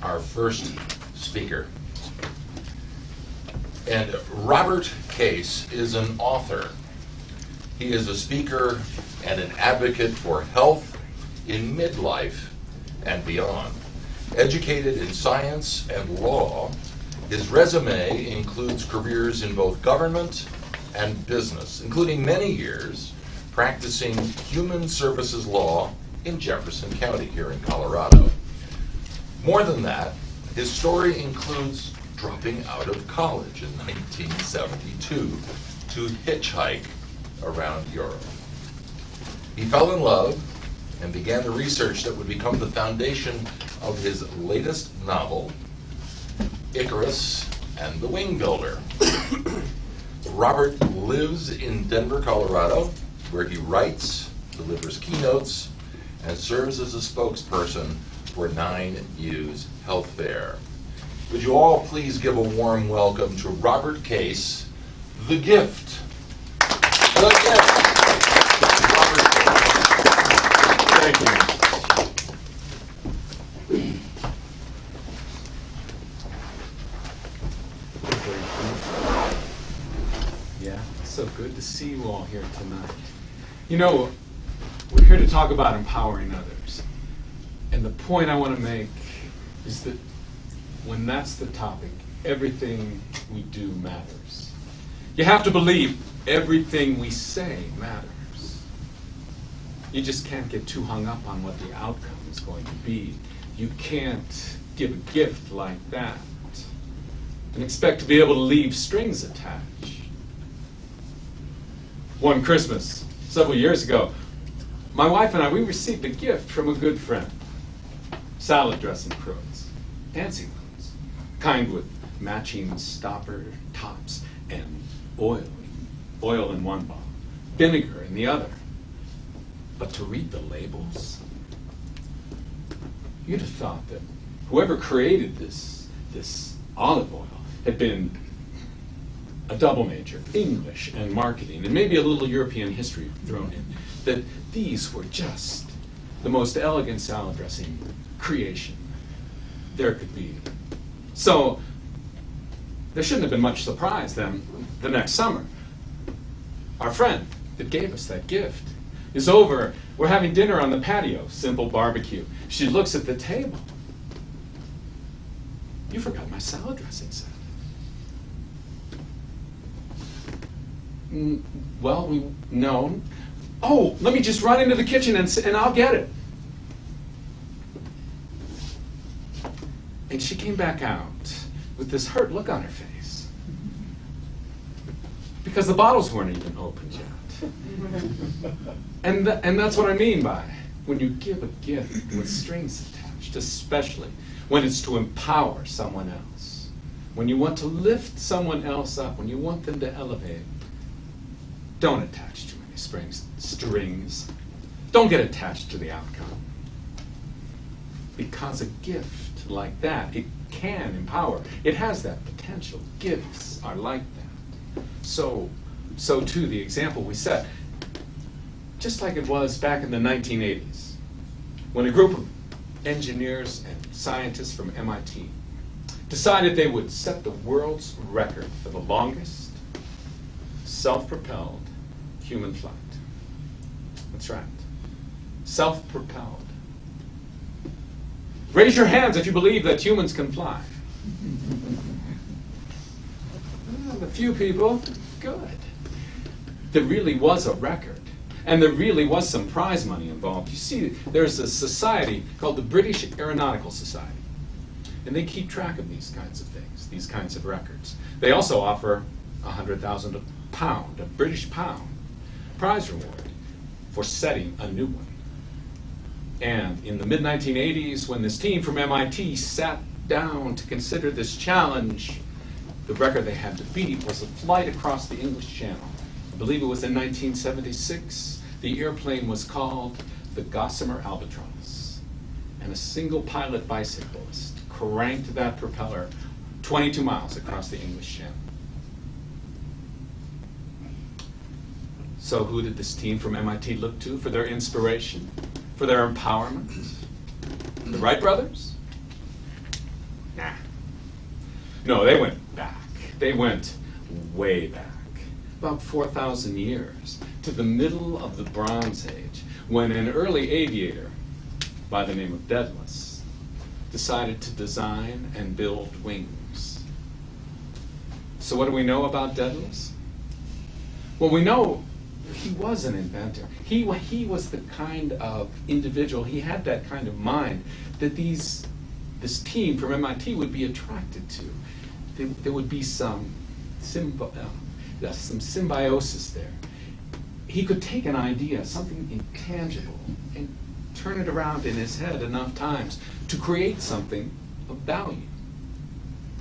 our first speaker. And Robert Case is an author. He is a speaker and an advocate for health in midlife and beyond. Educated in science and law, his resume includes careers in both government and business, including many years practicing human services law in Jefferson County here in Colorado. More than that, his story includes dropping out of college in 1972 to hitchhike around Europe. He fell in love and began the research that would become the foundation of his latest novel, Icarus and the Wing Builder. Robert lives in Denver, Colorado, where he writes, delivers keynotes, and serves as a spokesperson for 9U's Health Fair. Would you all please give a warm welcome to Robert Case, The Gift. The Gift. Robert Case. Thank you. Yeah, so good to see you all here tonight. You know, we're here to talk about empowering others. And the point I want to make is that when that's the topic, everything we do matters. You have to believe everything we say matters. You just can't get too hung up on what the outcome is going to be. You can't give a gift like that and expect to be able to leave strings attached. One Christmas, several years ago, my wife and I, we received a gift from a good friend. Salad dressing crowns, dancing moons, kind with matching stopper tops and oil in one bottle, vinegar in the other. But to read the labels, you'd have thought that whoever created this olive oil had been a double major, English and marketing, and maybe a little European history thrown in, that these were just the most elegant salad dressing creation there could be. So there shouldn't have been much surprise then the next summer. Our friend that gave us that gift is over. We're having dinner on the patio, simple barbecue. She looks at the table. You forgot my salad dressing set. Well, no. Oh, let me just run into the kitchen and I'll get it. And she came back out with this hurt look on her face because the bottles weren't even opened yet. And that's what I mean by when you give a gift with strings attached, especially when it's to empower someone else, when you want to lift someone else up, when you want them to elevate. Don't attach too many strings. Don't get attached to the outcome. Because a gift like that, it can empower. It has that potential. Gifts are like that. So too, the example we set, just like it was back in the 1980s, when a group of engineers and scientists from MIT decided they would set the world's record for the longest self-propelled human flight. That's right. Self-propelled. Raise your hands if you believe that humans can fly. A few people, good. There really was a record, and there really was some prize money involved. You see, there's a society called the British Aeronautical Society, and they keep track of these kinds of things, these kinds of records. They also offer £100,000 a British pound, prize reward for setting a new one. And in the mid-1980s, when this team from MIT sat down to consider this challenge, the record they had to beat was a flight across the English Channel. I believe it was in 1976. The airplane was called the Gossamer Albatross. And a single pilot bicyclist cranked that propeller 22 miles across the English Channel. So who did this team from MIT look to for their inspiration, for their empowerment? The Wright brothers? No, they went back. They went way back, about 4,000 years, to the middle of the Bronze Age, when an early aviator by the name of Daedalus decided to design and build wings. So what do we know about Daedalus? Well, we know he was an inventor. He was the kind of individual, he had that kind of mind that this team from MIT would be attracted to. There would be some symbiosis there. He could take an idea, something intangible, and turn it around in his head enough times to create something of value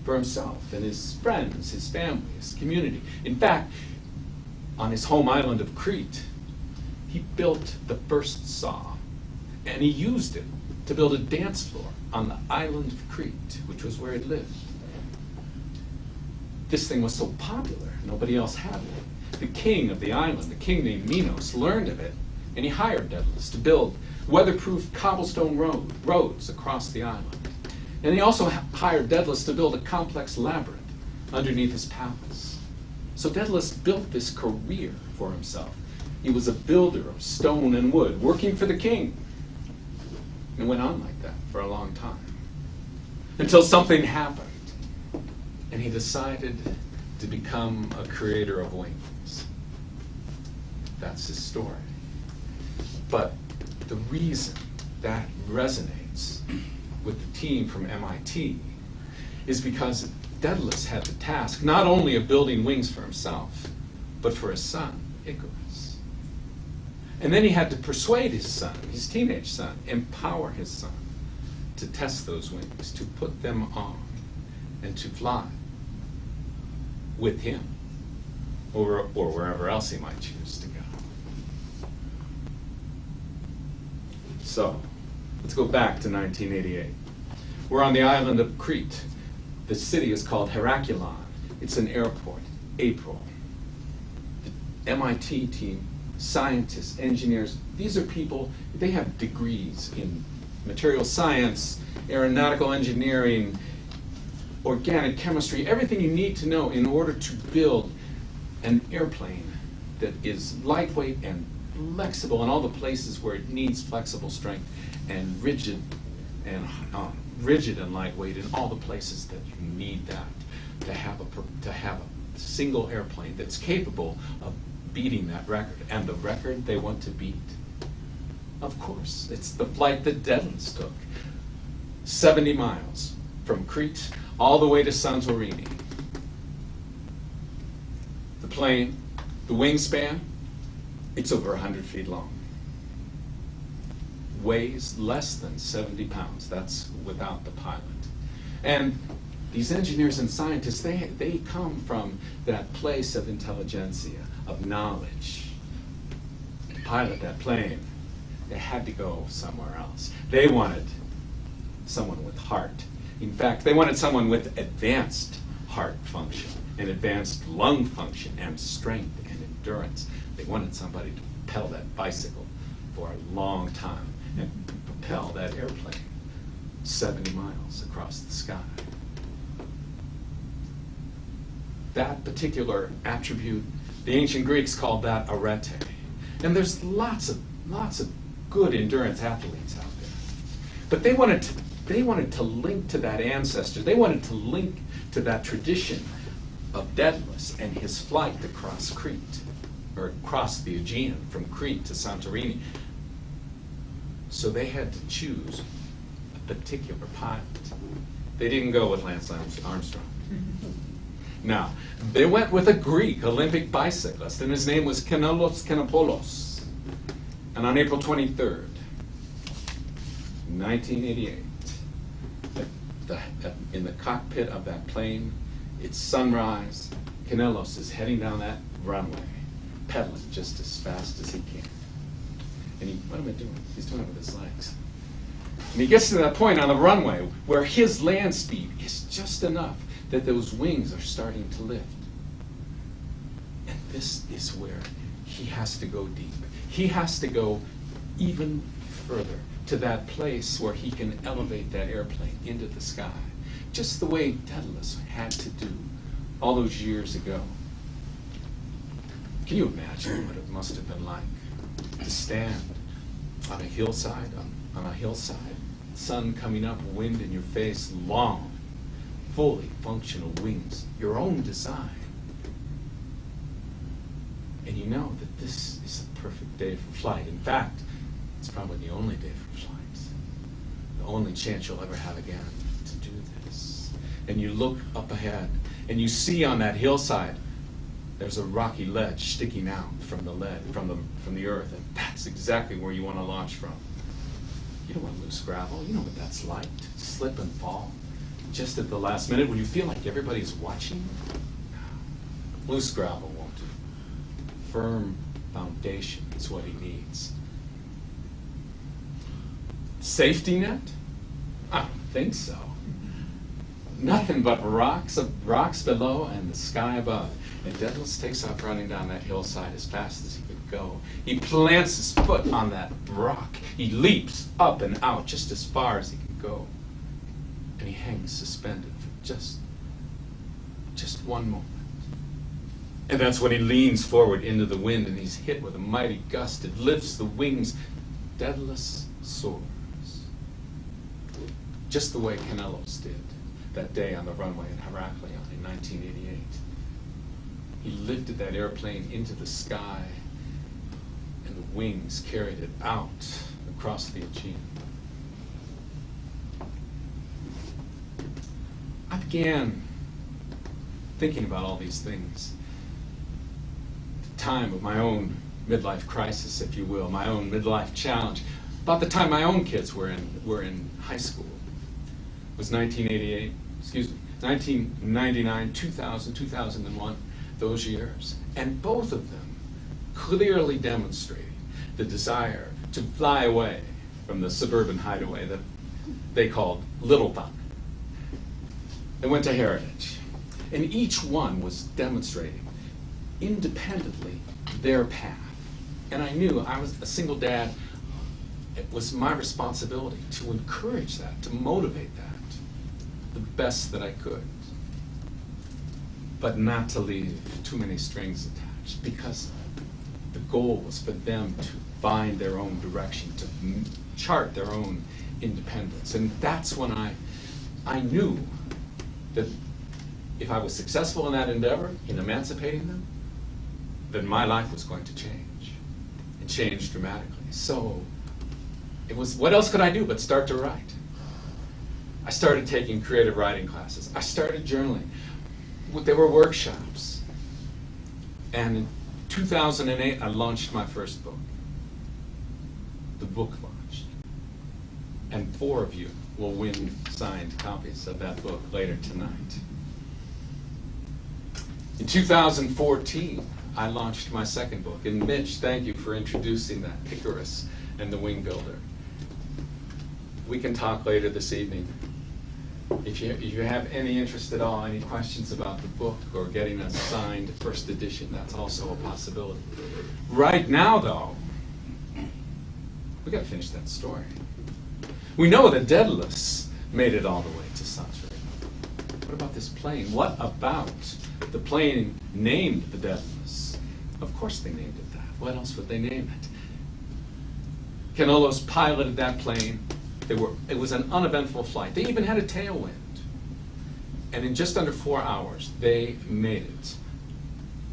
for himself and his friends, his family, his community. In fact, on his home island of Crete, he built the first saw, and he used it to build a dance floor on the island of Crete, which was where he lived. This thing was so popular, nobody else had it. The king of the island, the king named Minos, learned of it, and he hired Daedalus to build weatherproof cobblestone roads across the island. And he also hired Daedalus to build a complex labyrinth underneath his palace. So Daedalus built this career for himself. He was a builder of stone and wood, working for the king. And it went on like that for a long time, until something happened, and he decided to become a creator of wings. That's his story. But the reason that resonates with the team from MIT is because Daedalus had the task not only of building wings for himself, but for his son, Icarus. And then he had to persuade his son, his teenage son, empower his son to test those wings, to put them on, and to fly with him, or wherever else he might choose to go. So, let's go back to 1988. We're on the island of Crete. The city is called Herakulon. It's an airport. April. The MIT team, scientists, engineers, these are people, they have degrees in material science, aeronautical engineering, organic chemistry, everything you need to know in order to build an airplane that is lightweight and flexible in all the places where it needs flexible strength, and rigid and lightweight in all the places that you need that to have a single airplane that's capable of beating that record. And the record they want to beat, of course, it's the flight that Daedalus took, 70 miles from Crete all the way to Santorini. The plane, the wingspan, it's over 100 feet long. Weighs less than 70 pounds. That's without the pilot. And these engineers and scientists, they come from that place of intelligentsia, of knowledge. To pilot that plane, they had to go somewhere else. They wanted someone with heart. In fact, they wanted someone with advanced heart function and advanced lung function and strength and endurance. They wanted somebody to propel that bicycle for a long time and propel that airplane 70 miles across the sky. That particular attribute, the ancient Greeks called that arete. And there's lots of good endurance athletes out there. But they wanted to link to that ancestor. They wanted to link to that tradition of Daedalus and his flight across Crete, or across the Aegean from Crete to Santorini. So they had to choose a particular pilot. They didn't go with Lance Armstrong. No, they went with a Greek Olympic bicyclist, and his name was Kenolos Kenopoulos. And on April 23rd, 1988, in the cockpit of that plane, it's sunrise. Kenelos is heading down that runway, pedaling just as fast as he can. And what am I doing? He's doing it with his legs. And he gets to that point on the runway where his land speed is just enough that those wings are starting to lift. And this is where he has to go deep. He has to go even further to that place where he can elevate that airplane into the sky, just the way Daedalus had to do all those years ago. Can you imagine what it must have been like to stand on a hillside, sun coming up, wind in your face, long, fully functional wings, your own design. And you know that this is a perfect day for flight. In fact, it's probably the only day for flight. The only chance you'll ever have again to do this. And you look up ahead, and you see on that hillside, there's a rocky ledge sticking out from the earth, and that's exactly where you want to launch from. You don't want loose gravel. You know what that's like, to slip and fall just at the last minute when you feel like everybody's watching. No. Loose gravel won't do. Firm foundation is what he needs. Safety net? I don't think so. Nothing but rocks below and the sky above. And Daedalus takes off running down that hillside as fast as he could go. He plants his foot on that rock. He leaps up and out just as far as he can go. And he hangs suspended for just one moment. And that's when he leans forward into the wind and he's hit with a mighty gust. It lifts the wings. Daedalus soars. Just the way Canelos did that day on the runway in Heraklion in 1988. He lifted that airplane into the sky, and the wings carried it out across the Aegean. I began thinking about all these things at the time of my own midlife crisis, if you will, my own midlife challenge, about the time my own kids were in high school. It was 1999, 2000, 2001, those years. And both of them clearly demonstrating the desire to fly away from the suburban hideaway that they called Little Fun. They went to Heritage. And each one was demonstrating independently their path. And I knew I was a single dad. It was my responsibility to encourage that, to motivate that the best that I could. But not to leave too many strings attached, because the goal was for them to find their own direction, to chart their own independence. And that's when I knew that if I was successful in that endeavor, in emancipating them, then my life was going to change, and change dramatically. So it was, what else could I do but start to write? I started taking creative writing classes. I started journaling. There were workshops. And in 2008, I launched my first book. The book launched. And 4 of you will win signed copies of that book later tonight. In 2014, I launched my second book. And Mitch, thank you for introducing that, Icarus and the Wing Builder. We can talk later this evening. If you have any interest at all, any questions about the book or getting a signed first edition, that's also a possibility. Right now, though, we got to finish that story. We know that Daedalus made it all the way to Santorini. What about this plane? What about the plane named the Daedalus? Of course they named it that. What else would they name it? Canelos piloted that plane. It was an uneventful flight. They even had a tailwind. And in just under 4 hours, they made it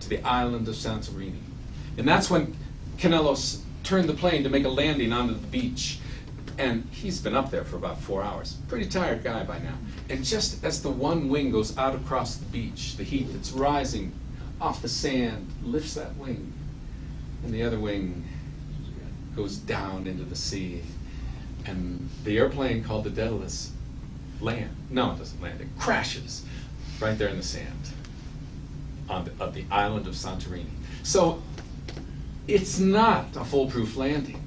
to the island of Santorini. And that's when Canelos turned the plane to make a landing onto the beach. And he's been up there for about 4 hours. Pretty tired guy by now. And just as the one wing goes out across the beach, the heat that's rising off the sand lifts that wing. And the other wing goes down into the sea. And the airplane called the Daedalus land. No, it doesn't land. It crashes right there in the sand of the island of Santorini. So it's not a foolproof landing.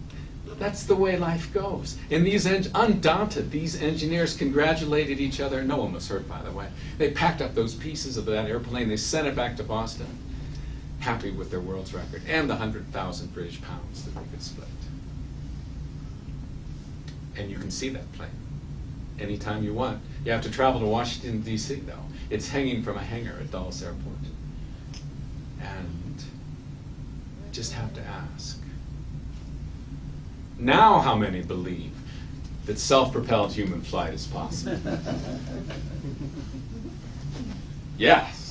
That's the way life goes. And these undaunted, these engineers congratulated each other. No one was hurt, by the way. They packed up those pieces of that airplane. They sent it back to Boston, happy with their world's record and the 100,000 British pounds that they could split. And you can see that plane anytime you want. You have to travel to Washington, D.C., though. It's hanging from a hangar at Dulles Airport. And I just have to ask, now how many believe that self-propelled human flight is possible? Yes.